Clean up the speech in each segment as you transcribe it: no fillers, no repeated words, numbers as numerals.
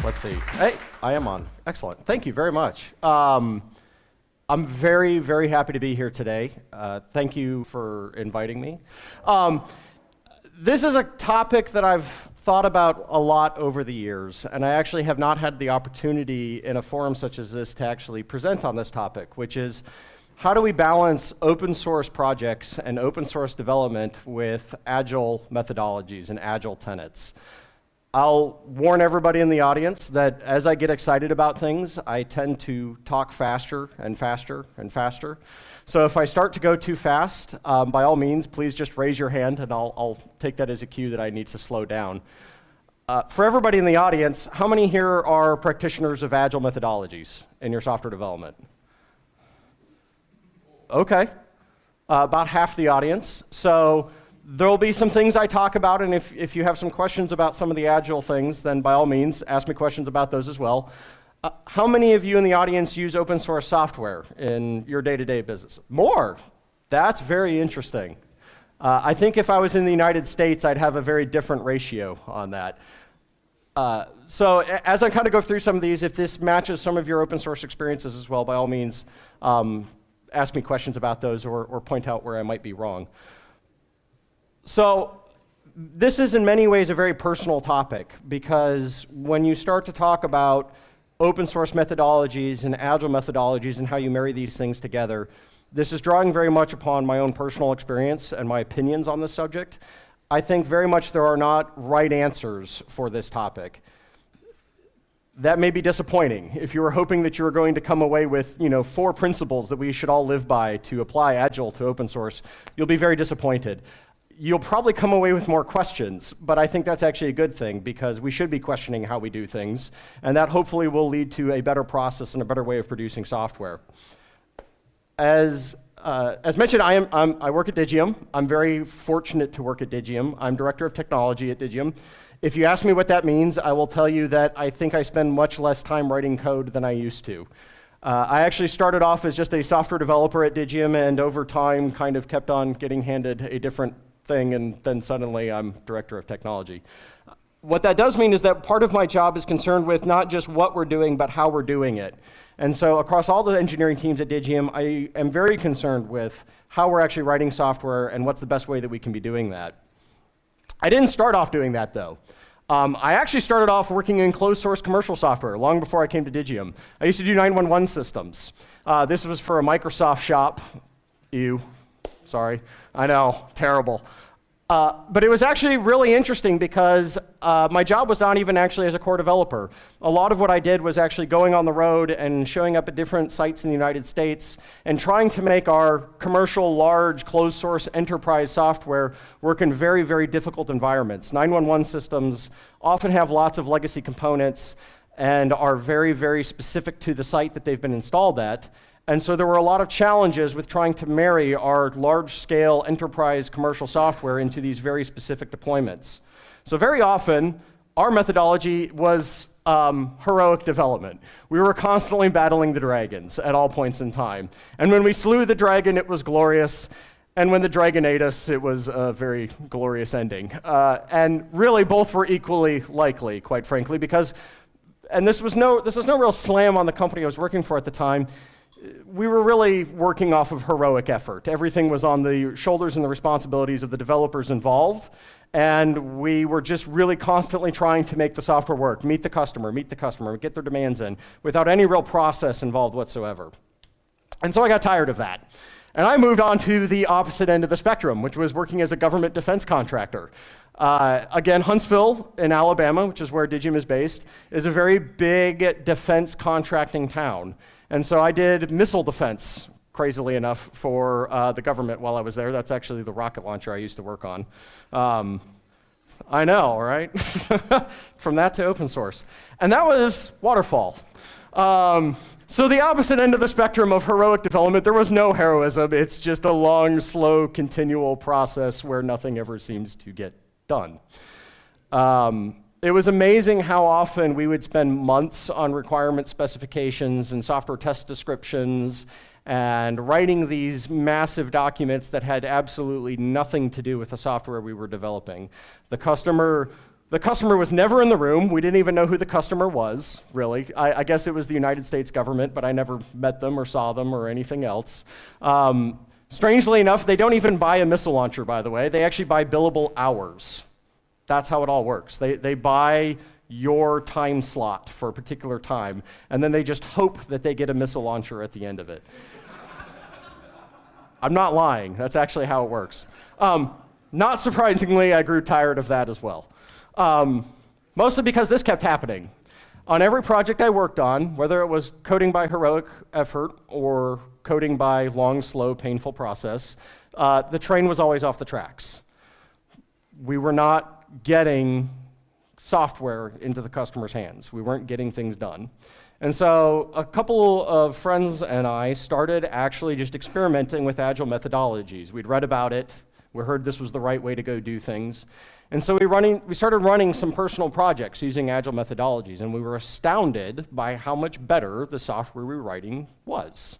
Let's see. Hey, I am on. Excellent. Thank you very much. I'm very, very happy to be here today. Thank you for inviting me. This is a topic that I've thought about a lot over the years, and I actually have not had the opportunity in a forum such as this to actually present on this topic, which is how do we balance open source projects and open source development with agile methodologies and agile tenets? I'll warn everybody in the audience that as I get excited about things, I tend to talk faster and faster and faster. So if I start to go too fast, by all means, please just raise your hand and I'll take that as a cue that I need to slow down. For everybody in the audience, how many here are practitioners of agile methodologies in your software development? Okay, about half the audience. So there'll be some things I talk about, and if you have some questions about some of the agile things, then by all means, ask me questions about those as well. How many of you in the audience use open source software in your day-to-day business? More. That's very interesting. I think if I was in the United States, I'd have a very different ratio on that. So as I kind of go through some of these, if this matches some of your open source experiences as well, by all means, ask me questions about those or point out where I might be wrong. So this is in many ways a very personal topic, because when you start to talk about open source methodologies and agile methodologies and how you marry these things together, this is drawing very much upon my own personal experience and my opinions on this subject. I think very much there are not right answers for this topic. That may be disappointing. If you were hoping that you were going to come away with 4 principles that we should all live by to apply agile to open source, you'll be very disappointed. You'll probably come away with more questions, but I think that's actually a good thing, because we should be questioning how we do things, and that hopefully will lead to a better process and a better way of producing software. As mentioned, I work at Digium. I'm very fortunate to work at Digium. I'm Director of Technology at Digium. If you ask me what that means, I will tell you that I think I spend much less time writing code than I used to. I actually started off as just a software developer at Digium, and over time kind of kept on getting handed a different thing, and then suddenly I'm Director of Technology. What that does mean is that part of my job is concerned with not just what we're doing, but how we're doing it. And so across all the engineering teams at Digium, I am very concerned with how we're actually writing software and what's the best way that we can be doing that. I didn't start off doing that, though. I actually started off working in closed source commercial software long before I came to Digium. I used to do 911 systems. This was for a Microsoft shop. Ew. Sorry, I know, terrible. But it was actually really interesting, because my job was not even actually as a core developer. A lot of what I did was actually going on the road and showing up at different sites in the United States and trying to make our commercial, large, closed source enterprise software work in very, very difficult environments. 911 systems often have lots of legacy components and are very, very specific to the site that they've been installed at. And so there were a lot of challenges with trying to marry our large-scale enterprise commercial software into these very specific deployments. So very often, our methodology was heroic development. We were constantly battling the dragons at all points in time. And when we slew the dragon, it was glorious. And when the dragon ate us, it was a very glorious ending. And really, both were equally likely, quite frankly, because, and this was no real slam on the company I was working for at the time, we were really working off of heroic effort. Everything was on the shoulders and the responsibilities of the developers involved, and we were just really constantly trying to make the software work, meet the customer, get their demands in, without any real process involved whatsoever. And so I got tired of that. And I moved on to the opposite end of the spectrum, which was working as a government defense contractor. Again, Huntsville in Alabama, which is where Digium is based, is a very big defense contracting town. And so I did missile defense, crazily enough, for the government while I was there. That's actually the rocket launcher I used to work on. I know, right? From that to open source. And that was waterfall. So the opposite end of the spectrum of heroic development, there was no heroism. It's just a long, slow, continual process where nothing ever seems to get done. It was amazing how often we would spend months on requirement specifications and software test descriptions and writing these massive documents that had absolutely nothing to do with the software we were developing. The customer The customer was never in the room. We didn't even know who the customer was, really. I guess it was the United States government, but I never met them or saw them or anything else. Strangely enough, they don't even buy a missile launcher, by the way. They actually buy billable hours. That's how it all works. They buy your time slot for a particular time, and then they just hope that they get a missile launcher at the end of it. I'm not lying. That's actually how it works. Not surprisingly, I grew tired of that as well. Mostly because this kept happening. On every project I worked on, whether it was coding by heroic effort or coding by long, slow, painful process, the train was always off the tracks. We were not getting software into the customer's hands. We weren't getting things done. And so a couple of friends and I started actually just experimenting with agile methodologies. We'd read about it. We heard this was the right way to go do things. And so we started running some personal projects using agile methodologies, and we were astounded by how much better the software we were writing was.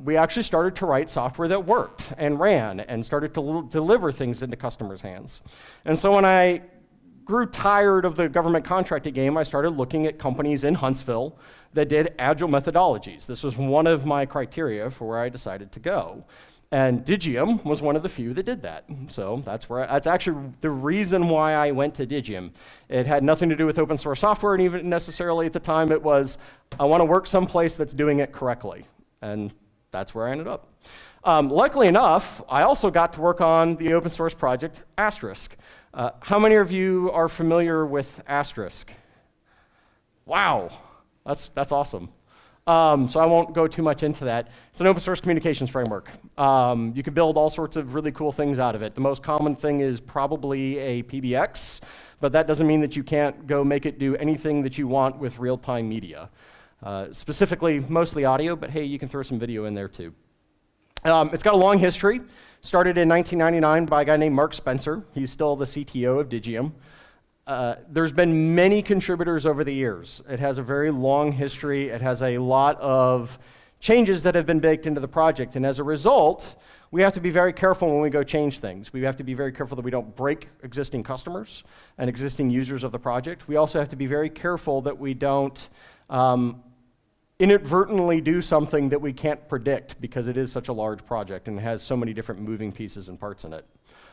We actually started to write software that worked and ran and started to deliver things into customers' hands. And so when I grew tired of the government contracting game, I started looking at companies in Huntsville that did agile methodologies. This was one of my criteria for where I decided to go. And Digium was one of the few that did that. So that's actually the reason why I went to Digium. It had nothing to do with open source software, and even necessarily at the time it was, I want to work someplace that's doing it correctly. And that's where I ended up. Luckily enough, I also got to work on the open source project Asterisk. How many of you are familiar with Asterisk? Wow, that's awesome. So I won't go too much into that. It's an open source communications framework. You can build all sorts of really cool things out of it. The most common thing is probably a PBX, but that doesn't mean that you can't go make it do anything that you want with real-time media. Specifically, mostly audio, but hey, you can throw some video in there too. It's got a long history. Started in 1999 by a guy named Mark Spencer. He's still the CTO of Digium. There's been many contributors over the years. It has a very long history. It has a lot of changes that have been baked into the project. And as a result, we have to be very careful when we go change things. We have to be very careful that we don't break existing customers and existing users of the project. We also have to be very careful that we don't inadvertently do something that we can't predict because it is such a large project and has so many different moving pieces and parts in it.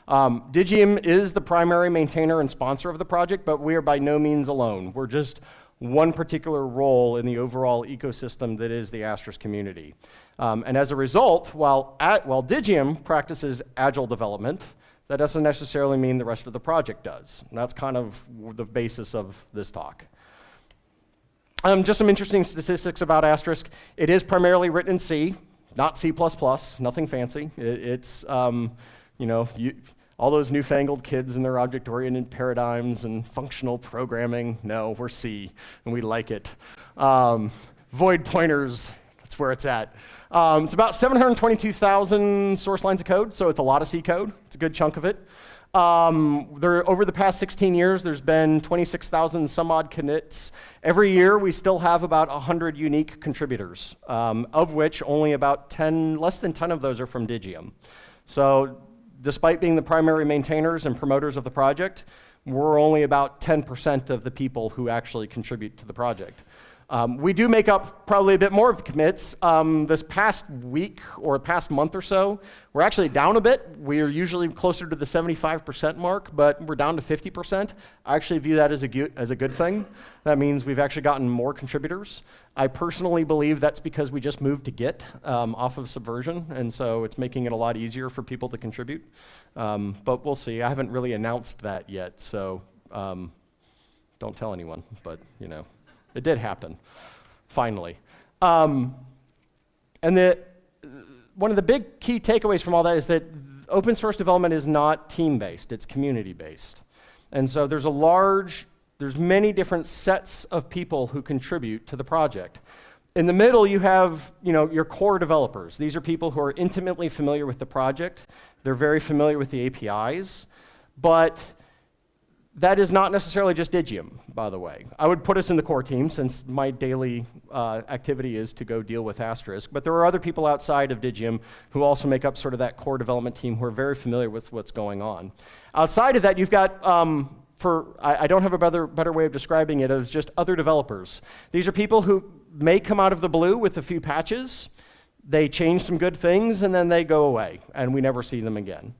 Digium is the primary maintainer and sponsor of the project, but we are by no means alone. We're just one particular role in the overall ecosystem that is the Asterisk community. And as a result, while Digium practices agile development, that doesn't necessarily mean the rest of the project does. And that's kind of the basis of this talk. Just some interesting statistics about Asterisk. It is primarily written in C, not C++, nothing fancy. It's, all those newfangled kids and their object-oriented paradigms and functional programming, no, we're C, and we like it. Void pointers, that's where it's at. It's about 722,000 source lines of code, so it's a lot of C code. It's a good chunk of it. Over the past 16 years, there's been 26,000 some odd commits. Every year, we still have about 100 unique contributors, of which only about less than 10 of those are from Digium. So despite being the primary maintainers and promoters of the project, we're only about 10% of the people who actually contribute to the project. We do make up probably a bit more of the commits. This past week or past month or so, we're actually down a bit. We're usually closer to the 75% mark, but we're down to 50%. I actually view that as a good thing. That means we've actually gotten more contributors. I personally believe that's because we just moved to Git off of Subversion, and so it's making it a lot easier for people to contribute. But we'll see. I haven't really announced that yet, so don't tell anyone, but it did happen, finally. And one of the big key takeaways from all that is that open source development is not team-based, it's community-based. And so there's many different sets of people who contribute to the project. In the middle, you have your core developers. These are people who are intimately familiar with the project. They're very familiar with the APIs, but that is not necessarily just Digium, by the way. I would put us in the core team since my daily activity is to go deal with Asterisk, but there are other people outside of Digium who also make up sort of that core development team who are very familiar with what's going on. Outside of that, you've got I don't have a better way of describing it, as just other developers. These are people who may come out of the blue with a few patches, they change some good things, and then they go away, and we never see them again.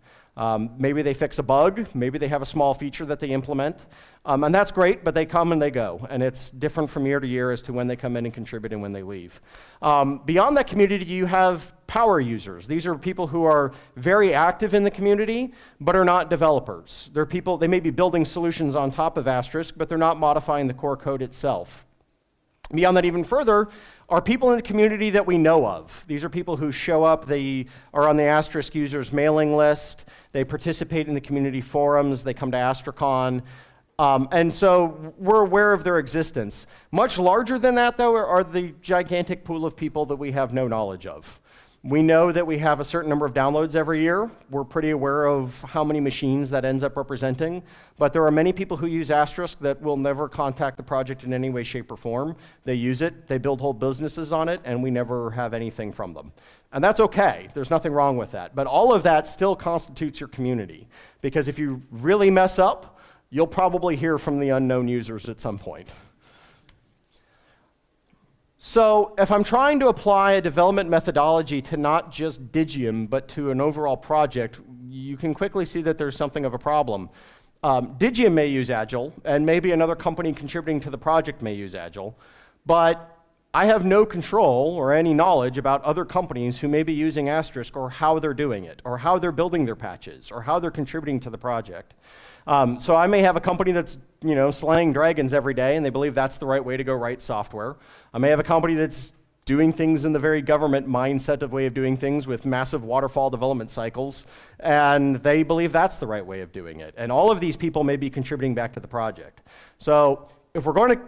Maybe they fix a bug, maybe they have a small feature that they implement, and that's great, but they come and they go, and it's different from year to year as to when they come in and contribute and when they leave. Beyond that community, you have power users. These are people who are very active in the community, but are not developers. They're people, they may be building solutions on top of Asterisk, but they're not modifying the core code itself. Beyond that even further are people in the community that we know of. These are people who show up, they are on the Asterisk users mailing list, they participate in the community forums, they come to Astricon, and so we're aware of their existence. Much larger than that, though, are the gigantic pool of people that we have no knowledge of. We know that we have a certain number of downloads every year. We're pretty aware of how many machines that ends up representing, but there are many people who use Asterisk that will never contact the project in any way, shape, or form. They use it, they build whole businesses on it, and we never have anything from them. And that's okay, there's nothing wrong with that. But all of that still constitutes your community, because if you really mess up, you'll probably hear from the unknown users at some point. So if I'm trying to apply a development methodology to not just Digium, but to an overall project, you can quickly see that there's something of a problem. Digium may use Agile, and maybe another company contributing to the project may use Agile, but I have no control or any knowledge about other companies who may be using Asterisk, or how they're doing it, or how they're building their patches, or how they're contributing to the project. So I may have a company that's slaying dragons every day, and they believe that's the right way to go write software. I may have a company that's doing things in the very government mindset of way of doing things with massive waterfall development cycles, and they believe that's the right way of doing it. And all of these people may be contributing back to the project. So if we're going to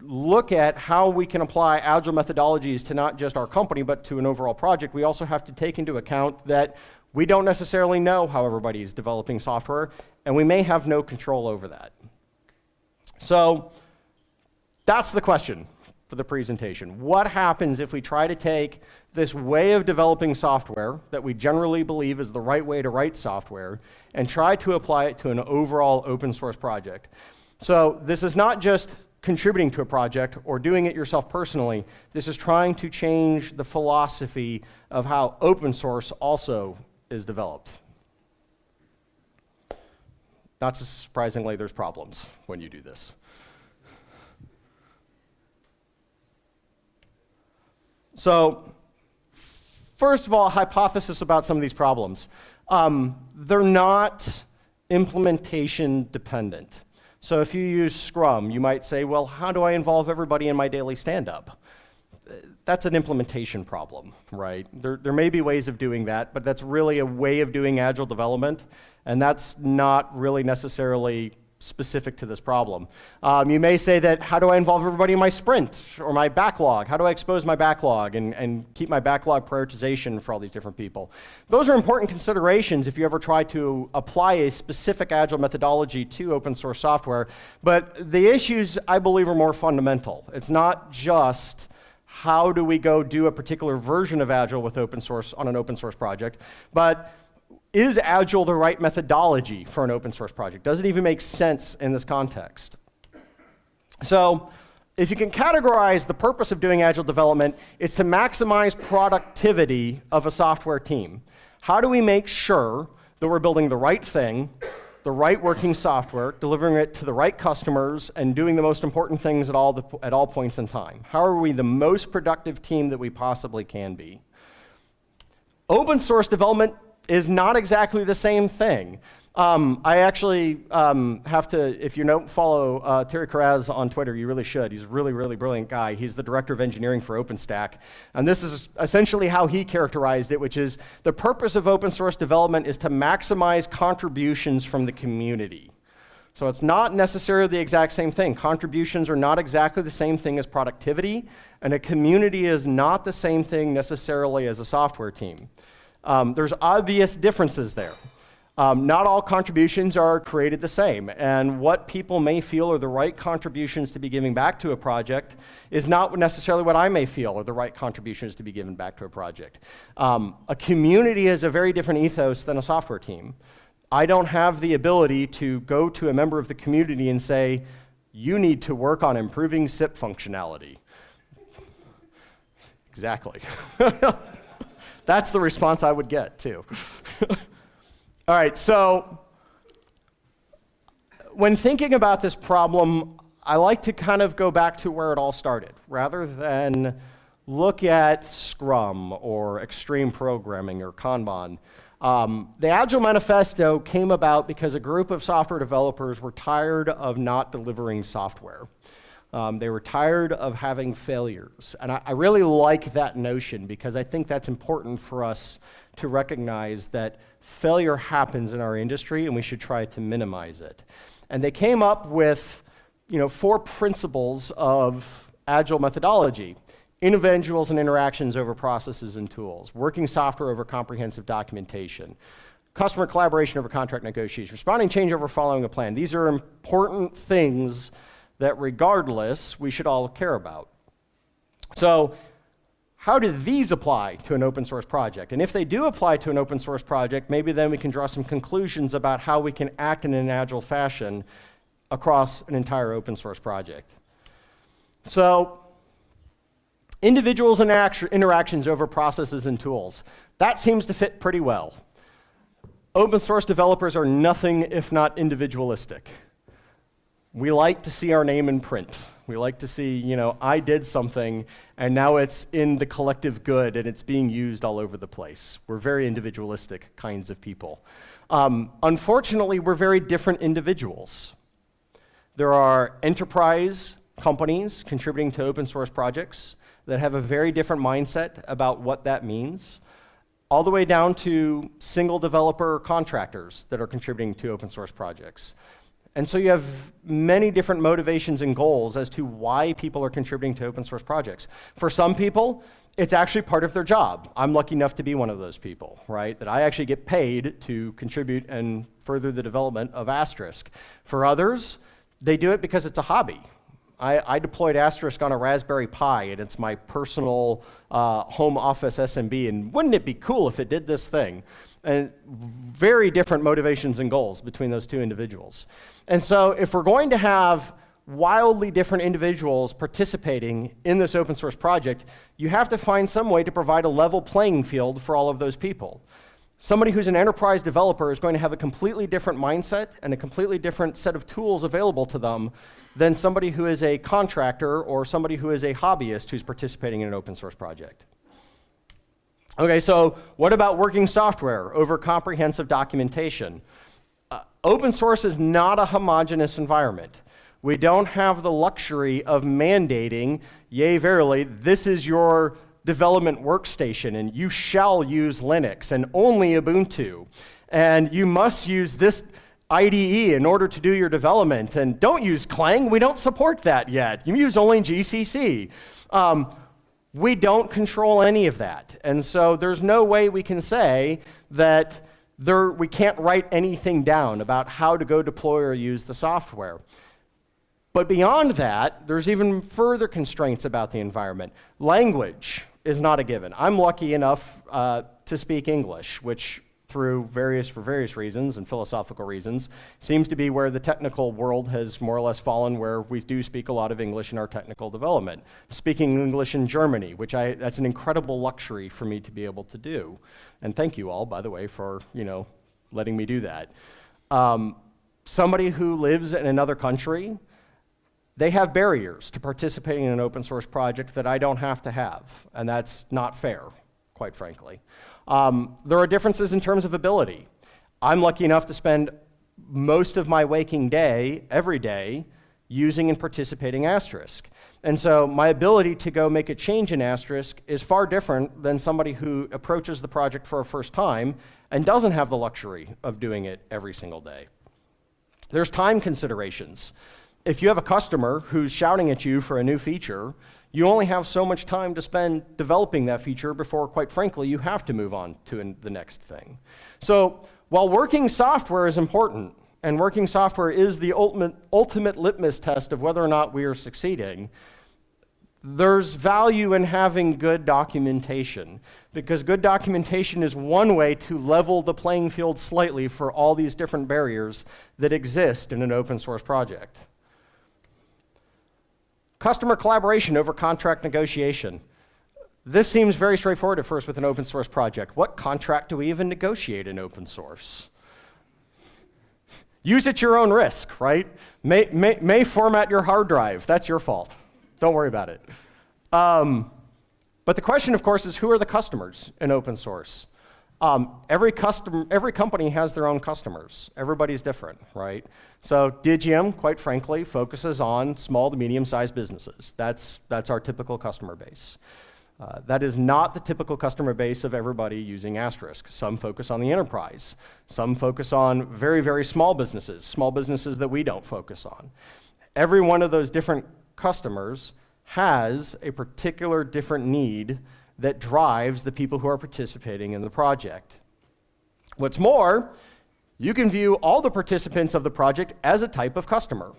look at how we can apply Agile methodologies to not just our company, but to an overall project, we also have to take into account that we don't necessarily know how everybody's developing software, and we may have no control over that. So that's the question for the presentation. What happens if we try to take this way of developing software that we generally believe is the right way to write software and try to apply it to an overall open source project? So this is not just contributing to a project or doing it yourself personally. This is trying to change the philosophy of how open source also is developed. Not surprisingly, there's problems when you do this. So, first of all, a hypothesis about some of these problems. They're not implementation dependent. So if you use Scrum, you might say, well, how do I involve everybody in my daily stand-up? That's an implementation problem, right? There may be ways of doing that, but that's really a way of doing Agile development, and that's not really necessarily specific to this problem. You may say that, how do I involve everybody in my sprint or my backlog? How do I expose my backlog and keep my backlog prioritization for all these different people? Those are important considerations if you ever try to apply a specific Agile methodology to open source software, but the issues, I believe, are more fundamental. It's not just how do we go do a particular version of Agile with open source on an open source project, but is Agile the right methodology for an open source project? Does it even make sense in this context? So if you can categorize the purpose of doing Agile development, it's to maximize productivity of a software team. How do we make sure that we're building the right thing, the right working software, delivering it to the right customers, and doing the most important things at all points in time? How are we the most productive team that we possibly can be? Open source development is not exactly the same thing. I actually have to, if you don't follow Terry Karaz on Twitter, you really should. He's a really, really brilliant guy. He's the director of engineering for OpenStack. And this is essentially how he characterized it, which is the purpose of open source development is to maximize contributions from the community. So it's not necessarily the exact same thing. Contributions are not exactly the same thing as productivity, and a community is not the same thing necessarily as a software team. There's obvious differences there. Not all contributions are created the same, and what people may feel are the right contributions to be giving back to a project is not necessarily what I may feel are the right contributions to be given back to a project. A community is a very different ethos than a software team. I don't have the ability to go to a member of the community and say, you need to work on improving SIP functionality. Exactly. That's the response I would get, too. All right, so when thinking about this problem, I like to kind of go back to where it all started, rather than look at Scrum or extreme programming or Kanban. The Agile Manifesto came about because a group of software developers were tired of not delivering software. They were tired of having failures. And I really like that notion because I think that's important for us to recognize that failure happens in our industry and we should try to minimize it. And they came up with 4 principles of Agile methodology. Individuals and interactions over processes and tools, working software over comprehensive documentation, customer collaboration over contract negotiation, responding change over following a plan. These are important things that regardless, we should all care about. So how do these apply to an open source project? And if they do apply to an open source project, maybe then we can draw some conclusions about how we can act in an agile fashion across an entire open source project. So, individuals and interactions over processes and tools. That seems to fit pretty well. Open source developers are nothing if not individualistic. We like to see our name in print. We like to see, I did something and now it's in the collective good and it's being used all over the place. We're very individualistic kinds of people. Unfortunately, we're very different individuals. There are enterprise companies contributing to open source projects that have a very different mindset about what that means, all the way down to single developer contractors that are contributing to open source projects. And so you have many different motivations and goals as to why people are contributing to open source projects. For some people, it's actually part of their job. I'm lucky enough to be one of those people, right? That I actually get paid to contribute and further the development of Asterisk. For others, they do it because it's a hobby. I deployed Asterisk on a Raspberry Pi, and it's my personal home office SMB, and wouldn't it be cool if it did this thing? And very different motivations and goals between those two individuals. And so if we're going to have wildly different individuals participating in this open source project, you have to find some way to provide a level playing field for all of those people. Somebody who's an enterprise developer is going to have a completely different mindset and a completely different set of tools available to them than somebody who is a contractor or somebody who is a hobbyist who's participating in an open source project. Okay, so what about working software over comprehensive documentation? Open source is not a homogeneous environment. We don't have the luxury of mandating, yea, verily, this is your development workstation, and you shall use Linux and only Ubuntu, and you must use this IDE in order to do your development, and don't use Clang, we don't support that yet. You use only GCC. We don't control any of that, and so there's no way we can say that we can't write anything down about how to go deploy or use the software. But beyond that, there's even further constraints about the environment. Language is not a given. I'm lucky enough to speak English, which for various reasons and philosophical reasons, seems to be where the technical world has more or less fallen, where we do speak a lot of English in our technical development. Speaking English in Germany, that's an incredible luxury for me to be able to do. And thank you all, by the way, for letting me do that. Somebody who lives in another country, they have barriers to participating in an open source project that I don't have to have, and that's not fair, quite frankly. There are differences in terms of ability. I'm lucky enough to spend most of my waking day, every day, using and participating Asterisk. And so my ability to go make a change in Asterisk is far different than somebody who approaches the project for a first time and doesn't have the luxury of doing it every single day. There's time considerations. If you have a customer who's shouting at you for a new feature, you only have so much time to spend developing that feature before, quite frankly, you have to move on to the next thing. So while working software is important, and working software is the ultimate litmus test of whether or not we are succeeding, there's value in having good documentation, because good documentation is one way to level the playing field slightly for all these different barriers that exist in an open source project. Customer collaboration over contract negotiation. This seems very straightforward at first with an open source project. What contract do we even negotiate in open source? Use at your own risk, right? May format your hard drive. That's your fault. Don't worry about it. But the question, of course, is who are the customers in open source? Every company has their own customers. Everybody's different, right? So Digium, quite frankly, focuses on small to medium-sized businesses. That's our typical customer base. That is not the typical customer base of everybody using Asterisk. Some focus on the enterprise. Some focus on very, very small businesses that we don't focus on. Every one of those different customers has a particular different need that drives the people who are participating in the project. What's more, you can view all the participants of the project as a type of customer.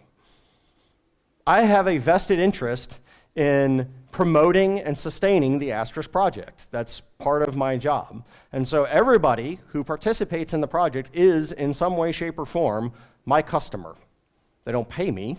I have a vested interest in promoting and sustaining the Asterisk project. That's part of my job. And so everybody who participates in the project is, in some way, shape, or form, my customer. They don't pay me.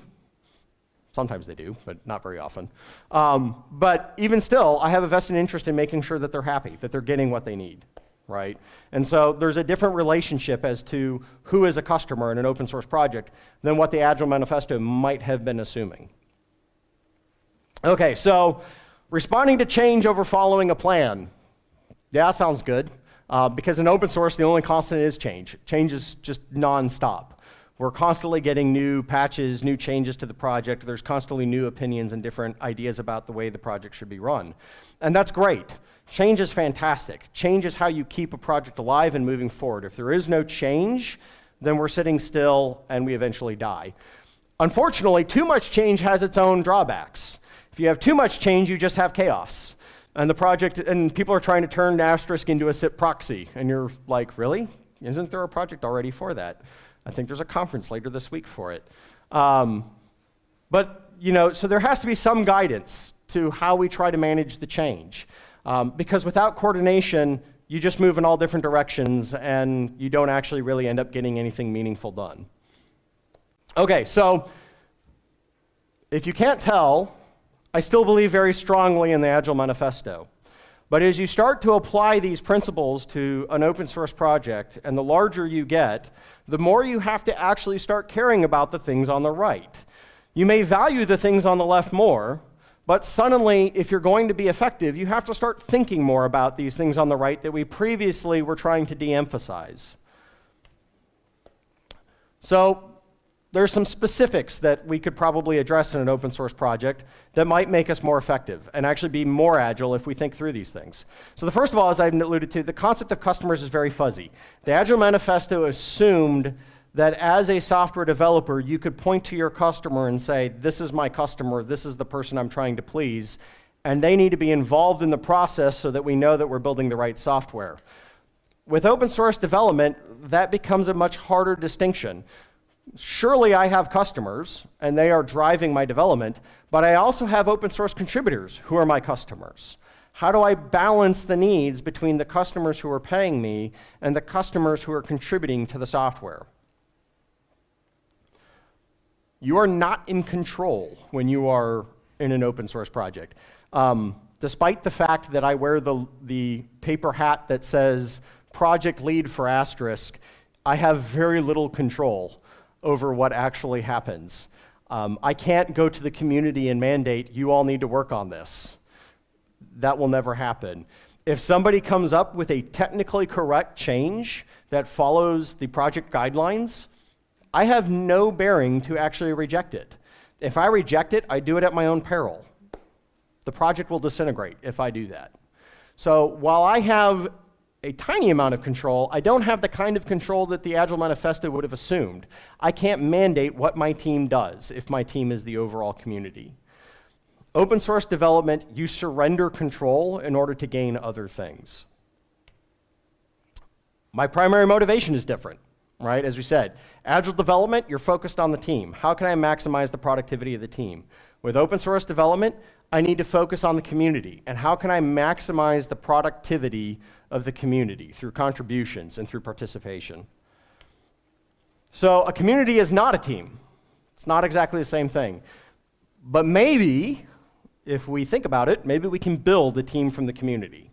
Sometimes they do, but not very often. But even still, I have a vested interest in making sure that they're happy, that they're getting what they need, right? And so there's a different relationship as to who is a customer in an open source project than what the Agile Manifesto might have been assuming. Okay, so responding to change over following a plan. Yeah, that sounds good. Because in open source, the only constant is change. Change is just nonstop. We're constantly getting new patches, new changes to the project. There's constantly new opinions and different ideas about the way the project should be run. And that's great. Change is fantastic. Change is how you keep a project alive and moving forward. If there is no change, then we're sitting still and we eventually die. Unfortunately, too much change has its own drawbacks. If you have too much change, you just have chaos. And the project, and people are trying to turn Asterisk into a SIP proxy. And you're like, really? Isn't there a project already for that? I think there's a conference later this week for it. But, you know, so there has to be some guidance to how we try to manage the change. Because without coordination, you just move in all different directions and you don't actually really end up getting anything meaningful done. Okay, so if you can't tell, I still believe very strongly in the Agile Manifesto. But as you start to apply these principles to an open source project, and the larger you get, the more you have to actually start caring about the things on the right. You may value the things on the left more, but suddenly, if you're going to be effective, you have to start thinking more about these things on the right that we previously were trying to de-emphasize. So there's some specifics that we could probably address in an open source project that might make us more effective and actually be more agile if we think through these things. So the first of all, as I've alluded to, the concept of customers is very fuzzy. The Agile Manifesto assumed that as a software developer, you could point to your customer and say, this is my customer, this is the person I'm trying to please, and they need to be involved in the process so that we know that we're building the right software. With open source development, that becomes a much harder distinction. Surely I have customers, and they are driving my development, but I also have open source contributors who are my customers. How do I balance the needs between the customers who are paying me and the customers who are contributing to the software? You are not in control when you are in an open source project. Despite the fact that I wear the paper hat that says project lead for Asterisk, I have very little control over what actually happens. I can't go to the community and mandate, you all need to work on this. That will never happen. If somebody comes up with a technically correct change that follows the project guidelines, I have no bearing to actually reject it. If I reject it, I do it at my own peril. The project will disintegrate if I do that. So while I have a tiny amount of control, I don't have the kind of control that the Agile Manifesto would have assumed. I can't mandate what my team does if my team is the overall community. Open source development, you surrender control in order to gain other things. My primary motivation is different, right? As we said, Agile development, you're focused on the team. How can I maximize the productivity of the team? With open source development, I need to focus on the community, and how can I maximize the productivity of the community through contributions and through participation. So a community is not a team. It's not exactly the same thing. But maybe, if we think about it, maybe we can build a team from the community.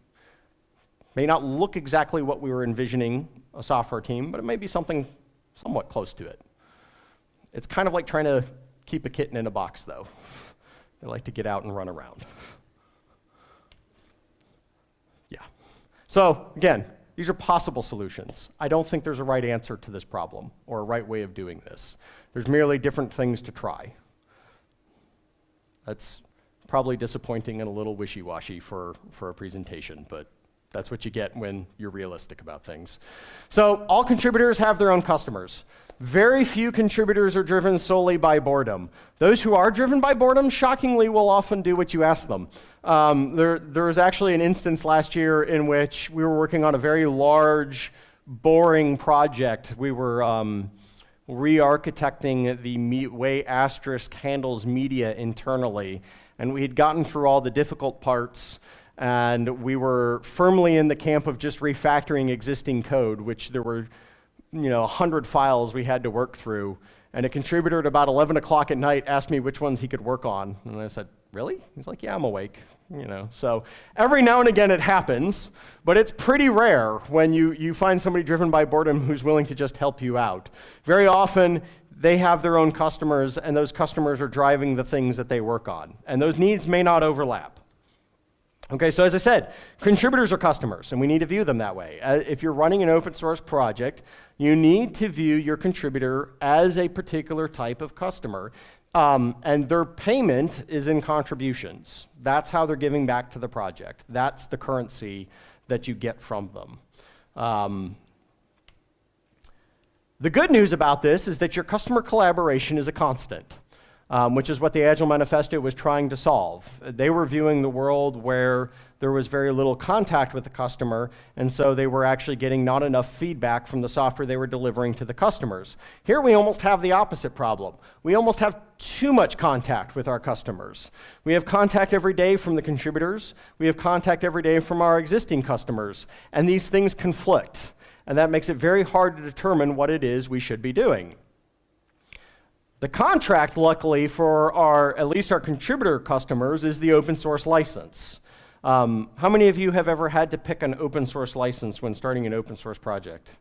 May not look exactly what we were envisioning a software team, but it may be something somewhat close to it. It's kind of like trying to keep a kitten in a box, though. They like to get out and run around. Yeah. So, again, these are possible solutions. I don't think there's a right answer to this problem or a right way of doing this. There's merely different things to try. That's probably disappointing and a little wishy-washy for a presentation, but that's what you get when you're realistic about things. So all contributors have their own customers. Very few contributors are driven solely by boredom. Those who are driven by boredom, shockingly, will often do what you ask them. There was actually an instance last year in which we were working on a very large, boring project. We were re-architecting the way Asterisk handles media internally, and we had gotten through all the difficult parts, and we were firmly in the camp of just refactoring existing code, which there were 100 files we had to work through. And a contributor at about 11 o'clock at night asked me which ones he could work on. And I said, really? He's like, yeah, I'm awake. So every now and again it happens, but it's pretty rare when you find somebody driven by boredom who's willing to just help you out. Very often, they have their own customers, and those customers are driving the things that they work on. And those needs may not overlap. Okay, so as I said, contributors are customers, and we need to view them that way. If you're running an open source project, you need to view your contributor as a particular type of customer, and their payment is in contributions. That's how they're giving back to the project. That's the currency that you get from them. The good news about this is that your customer collaboration is a constant. Which is what the Agile Manifesto was trying to solve. They were viewing the world where there was very little contact with the customer, and so they were actually getting not enough feedback from the software they were delivering to the customers. Here we almost have the opposite problem. We almost have too much contact with our customers. We have contact every day from the contributors. We have contact every day from our existing customers, and these things conflict, and that makes it very hard to determine what it is we should be doing. The contract, luckily, for at least our contributor customers is the open source license. How many of you have ever had to pick an open source license when starting an open source project?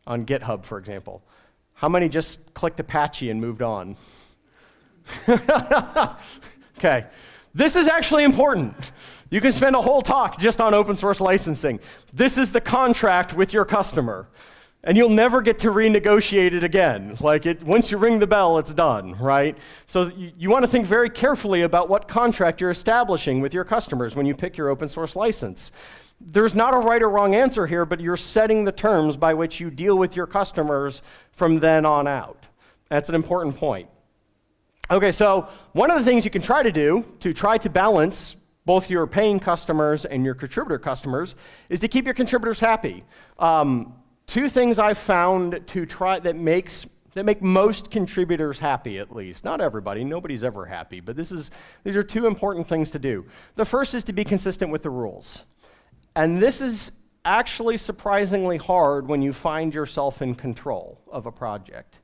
On GitHub, for example. How many just clicked Apache and moved on? Okay. This is actually important. You can spend a whole talk just on open source licensing. This is the contract with your customer. And you'll never get to renegotiate it again. Once you ring the bell, it's done, right? So you want to think very carefully about what contract you're establishing with your customers when you pick your open source license. There's not a right or wrong answer here, but you're setting the terms by which you deal with your customers from then on out. That's an important point. Okay, so one of the things you can try to do to try to balance both your paying customers and your contributor customers is to keep your contributors happy. Two things I've found to try that make most contributors happy, at least. Not everybody, nobody's ever happy, but these are two important things to do. The first is to be consistent with the rules. And this is actually surprisingly hard when you find yourself in control of a project.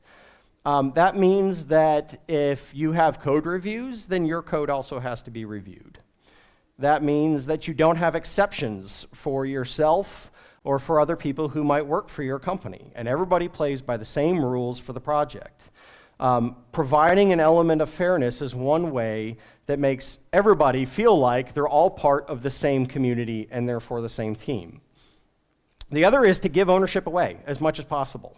That means that if you have code reviews, then your code also has to be reviewed. That means that you don't have exceptions for yourself or for other people who might work for your company. And everybody plays by the same rules for the project. Providing an element of fairness is one way that makes everybody feel like they're all part of the same community and therefore the same team. The other is to give ownership away as much as possible.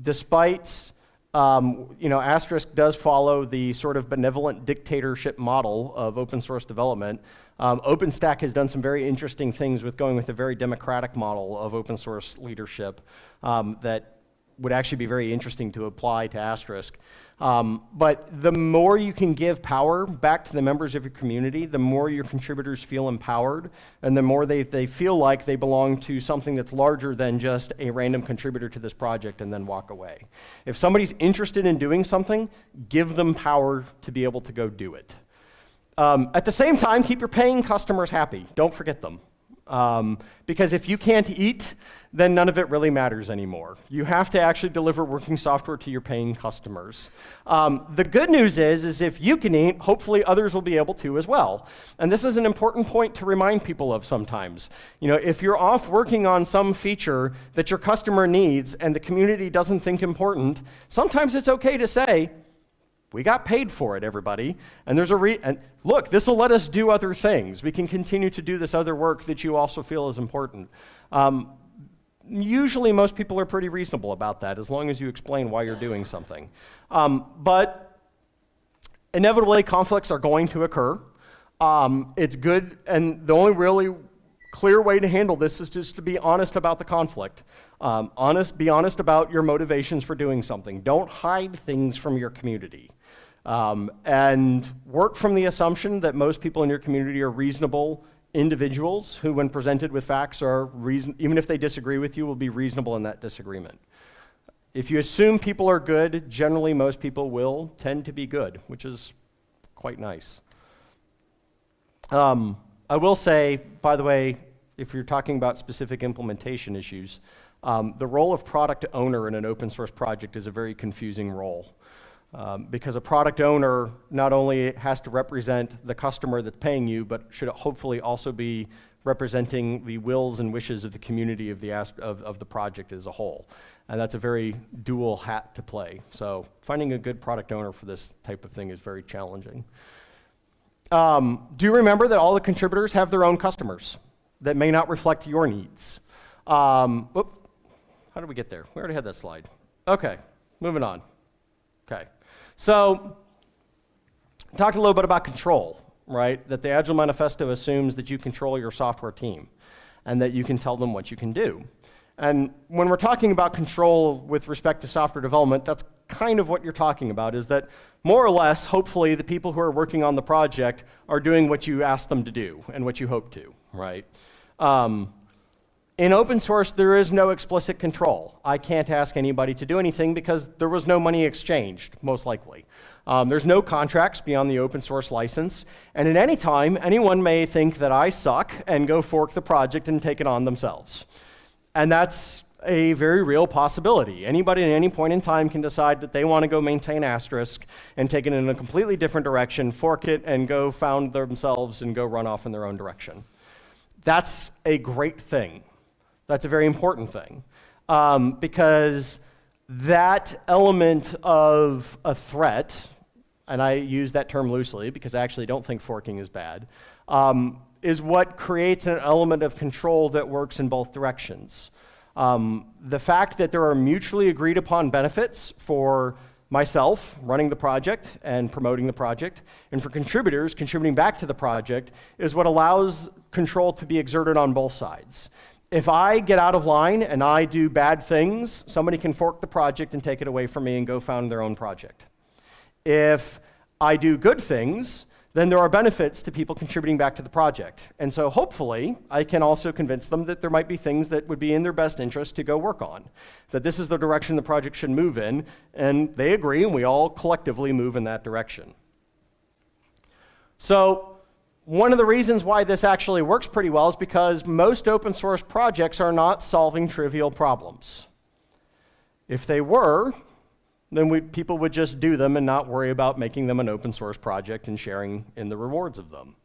Despite, Asterisk does follow the sort of benevolent dictatorship model of open source development. OpenStack has done some very interesting things with going with a very democratic model of open source leadership that would actually be very interesting to apply to Asterisk. But the more you can give power back to the members of your community, the more your contributors feel empowered, and the more they feel like they belong to something that's larger than just a random contributor to this project and then walk away. If somebody's interested in doing something, give them power to be able to go do it. At the same time, keep your paying customers happy. Don't forget them. Because if you can't eat, then none of it really matters anymore. You have to actually deliver working software to your paying customers. The good news is if you can eat, hopefully others will be able to as well. And this is an important point to remind people of sometimes. You know, if you're off working on some feature that your customer needs and the community doesn't think important, sometimes it's okay to say, we got paid for it, everybody, and there's and look, this will let us do other things. We can continue to do this other work that you also feel is important. Usually most people are pretty reasonable about that, as long as you explain why you're doing something. But inevitably, conflicts are going to occur. It's good, and the only really clear way to handle this is just to be honest about the conflict. Be honest about your motivations for doing something. Don't hide things from your community. And work from the assumption that most people in your community are reasonable individuals who, when presented with facts, even if they disagree with you, will be reasonable in that disagreement. If you assume people are good, generally most people will tend to be good, which is quite nice. I will say, by the way, if you're talking about specific implementation issues, the role of product owner in an open source project is a very confusing role. Because a product owner not only has to represent the customer that's paying you, but should hopefully also be representing the wills and wishes of the community of the project as a whole. And that's a very dual hat to play. So finding a good product owner for this type of thing is very challenging. Do remember that all the contributors have their own customers that may not reflect your needs. How did we get there? We already had that slide. Okay, moving on. Okay, so talked a little bit about control, right? That the Agile Manifesto assumes that you control your software team and that you can tell them what you can do. And when we're talking about control with respect to software development, that's kind of what you're talking about, is that more or less, hopefully, the people who are working on the project are doing what you ask them to do and what you hope to, right? In open source, there is no explicit control. I can't ask anybody to do anything because there was no money exchanged, most likely. There's no contracts beyond the open source license, and at any time, anyone may think that I suck and go fork the project and take it on themselves. And that's a very real possibility. Anybody at any point in time can decide that they want to go maintain Asterisk and take it in a completely different direction, fork it, and go found themselves and go run off in their own direction. That's a great thing. That's a very important thing, because that element of a threat, and I use that term loosely because I actually don't think forking is bad, is what creates an element of control that works in both directions. The fact that there are mutually agreed upon benefits for myself running the project and promoting the project, and for contributors contributing back to the project, is what allows control to be exerted on both sides. If I get out of line and I do bad things, somebody can fork the project and take it away from me and go found their own project. If I do good things, then there are benefits to people contributing back to the project. And so hopefully, I can also convince them that there might be things that would be in their best interest to go work on, that this is the direction the project should move in, and they agree, and we all collectively move in that direction. So, one of the reasons why this actually works pretty well is because most open source projects are not solving trivial problems. If they were, then people would just do them and not worry about making them an open source project and sharing in the rewards of them.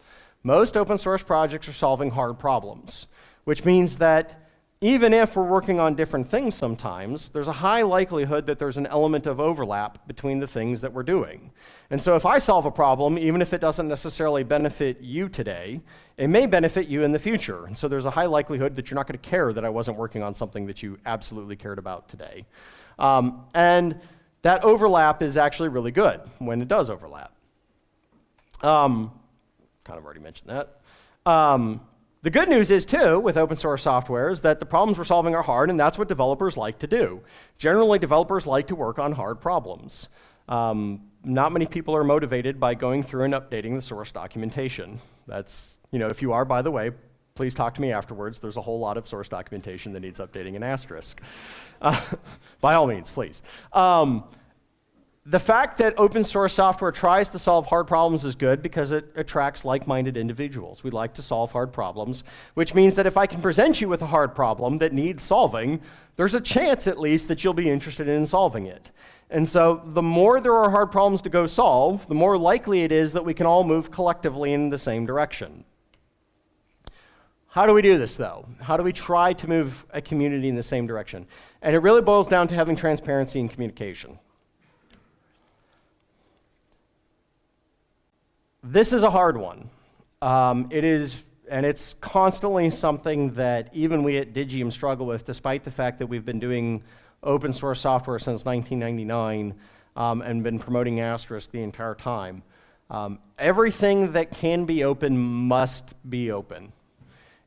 Most open source projects are solving hard problems, which means that even if we're working on different things sometimes, there's a high likelihood that there's an element of overlap between the things that we're doing. And so if I solve a problem, even if it doesn't necessarily benefit you today, it may benefit you in the future. And so there's a high likelihood that you're not going to care that I wasn't working on something that you absolutely cared about today. And that overlap is actually really good when it does overlap. Kind of already mentioned that. The good news is, too, with open source software, is that the problems we're solving are hard, and that's what developers like to do. Generally, developers like to work on hard problems. Not many people are motivated by going through and updating the source documentation. That's, if you are, by the way, please talk to me afterwards. There's a whole lot of source documentation that needs updating in Asterisk. By all means, please. The fact that open source software tries to solve hard problems is good because it attracts like-minded individuals. We like to solve hard problems, which means that if I can present you with a hard problem that needs solving, there's a chance at least that you'll be interested in solving it. And so the more there are hard problems to go solve, the more likely it is that we can all move collectively in the same direction. How do we do this, though? How do we try to move a community in the same direction? And it really boils down to having transparency and communication. This is a hard one. It is, and it's constantly something that even we at Digium struggle with, despite the fact that we've been doing open source software since 1999 and been promoting Asterisk the entire time. Everything that can be open must be open.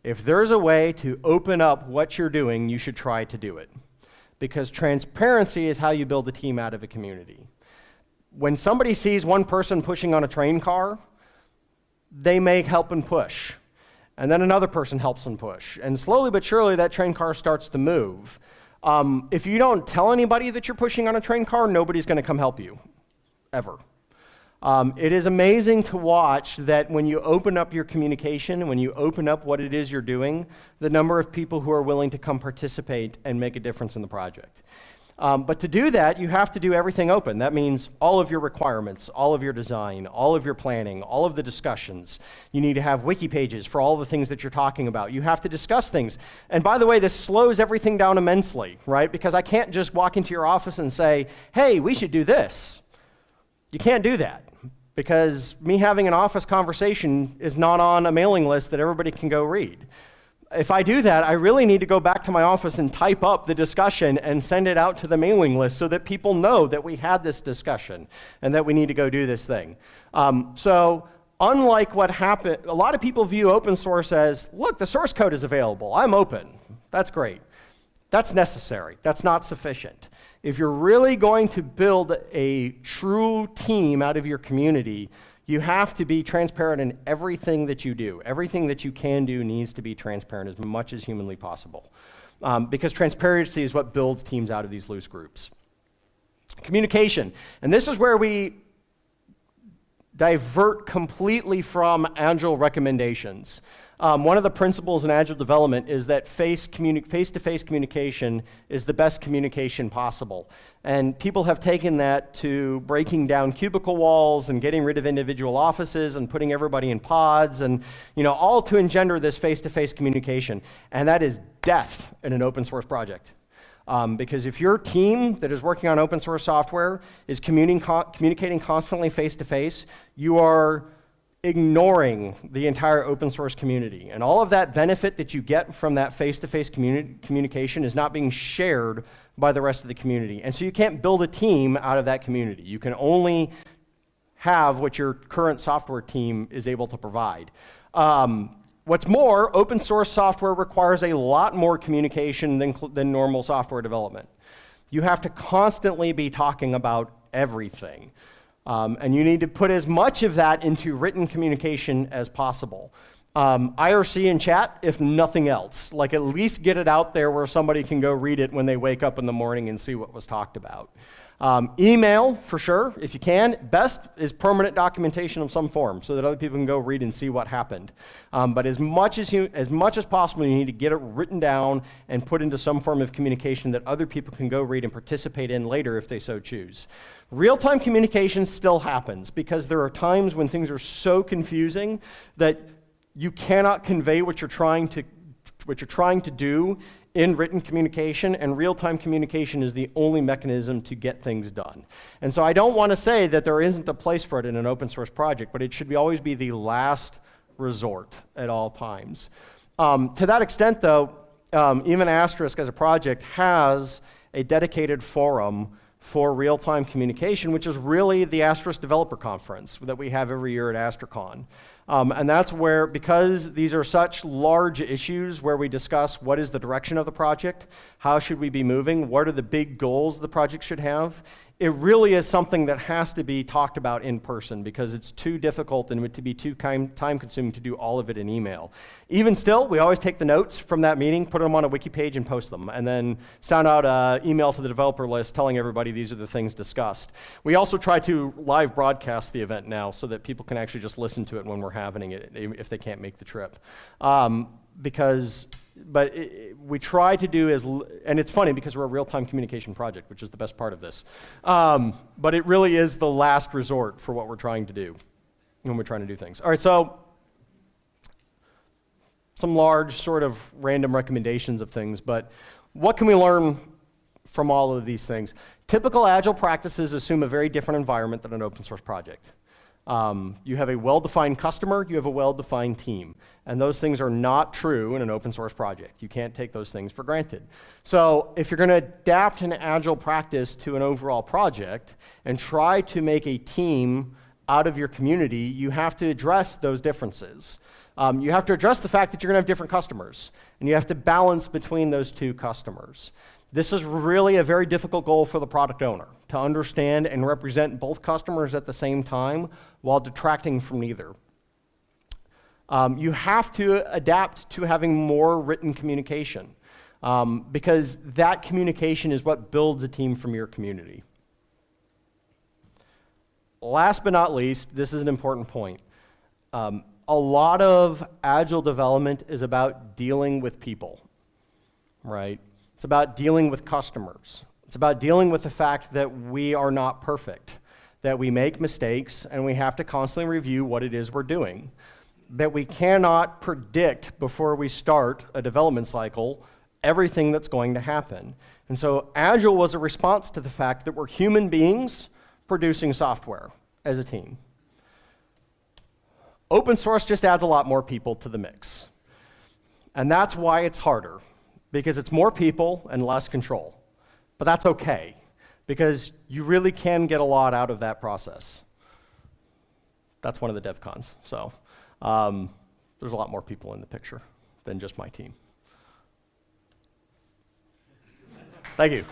If there's a way to open up what you're doing, you should try to do it. Because transparency is how you build a team out of a community. When somebody sees one person pushing on a train car, they may help and push. And then another person helps and push. And slowly but surely, that train car starts to move. If you don't tell anybody that you're pushing on a train car, nobody's going to come help you, ever. It is amazing to watch that when you open up your communication, when you open up what it is you're doing, the number of people who are willing to come participate and make a difference in the project. But to do that, you have to do everything open. That means all of your requirements, all of your design, all of your planning, all of the discussions. You need to have wiki pages for all the things that you're talking about. You have to discuss things. And by the way, this slows everything down immensely, right? Because I can't just walk into your office and say, hey, we should do this. You can't do that. Because me having an office conversation is not on a mailing list that everybody can go read. If I do that, I really need to go back to my office and type up the discussion and send it out to the mailing list so that people know that we had this discussion and that we need to go do this thing. So unlike what happened, a lot of people view open source as, look, the source code is available. I'm open. That's great. That's necessary. That's not sufficient. If you're really going to build a true team out of your community, you have to be transparent in everything that you do. Everything that you can do needs to be transparent as much as humanly possible. Because transparency is what builds teams out of these loose groups. Communication. And this is where we divert completely from Agile recommendations. One of the principles in Agile development is that face-to-face communication is the best communication possible. And people have taken that to breaking down cubicle walls and getting rid of individual offices and putting everybody in pods and, all to engender this face-to-face communication. And that is death in an open source project. Because if your team that is working on open source software is communicating constantly face-to-face, you are ignoring the entire open source community. And all of that benefit that you get from that face-to-face communication is not being shared by the rest of the community. And so you can't build a team out of that community. You can only have what your current software team is able to provide. What's more, open source software requires a lot more communication than normal software development. You have to constantly be talking about everything. And you need to put as much of that into written communication as possible. IRC and chat, if nothing else. Like, at least get it out there where somebody can go read it when they wake up in the morning and see what was talked about. Email, for sure, if you can. Best is permanent documentation of some form so that other people can go read and see what happened. But as much as possible, you need to get it written down and put into some form of communication that other people can go read and participate in later if they so choose. Real-time communication still happens because there are times when things are so confusing that you cannot convey what you're trying to do in written communication, and real-time communication is the only mechanism to get things done. And so I don't want to say that there isn't a place for it in an open source project, but it should always be the last resort at all times. To that extent, though, even Asterisk as a project has a dedicated forum for real-time communication, which is really the Asterisk Developer Conference that we have every year at AstriCon. And that's where, because these are such large issues where we discuss what is the direction of the project, how should we be moving, what are the big goals the project should have, it really is something that has to be talked about in person because it's too difficult and it would be too time-consuming to do all of it in email. Even still, we always take the notes from that meeting, put them on a wiki page, and post them, and then sound out an email to the developer list telling everybody these are the things discussed. We also try to live broadcast the event now so that people can actually just listen to it when we're having it if they can't make the trip. We try to do and it's funny because we're a real-time communication project, which is the best part of this. But it really is the last resort for what we're trying to do when we're trying to do things. All right, so some large sort of random recommendations of things, but what can we learn from all of these things? Typical Agile practices assume a very different environment than an open source project. You have a well-defined customer, you have a well-defined team. And those things are not true in an open source project. You can't take those things for granted. So if you're going to adapt an Agile practice to an overall project and try to make a team out of your community, you have to address those differences. You have to address the fact that you're going to have different customers, and you have to balance between those two customers. This is really a very difficult goal for the product owner, to understand and represent both customers at the same time while detracting from neither. You have to adapt to having more written communication because that communication is what builds a team from your community. Last but not least, this is an important point. A lot of Agile development is about dealing with people, right? It's about dealing with customers. It's about dealing with the fact that we are not perfect, that we make mistakes, and we have to constantly review what it is we're doing. That we cannot predict before we start a development cycle everything that's going to happen. And so Agile was a response to the fact that we're human beings producing software as a team. Open source just adds a lot more people to the mix. And that's why it's harder, because it's more people and less control. But that's okay, because you really can get a lot out of that process. That's one of the dev cons. So there's a lot more people in the picture than just my team. Thank you.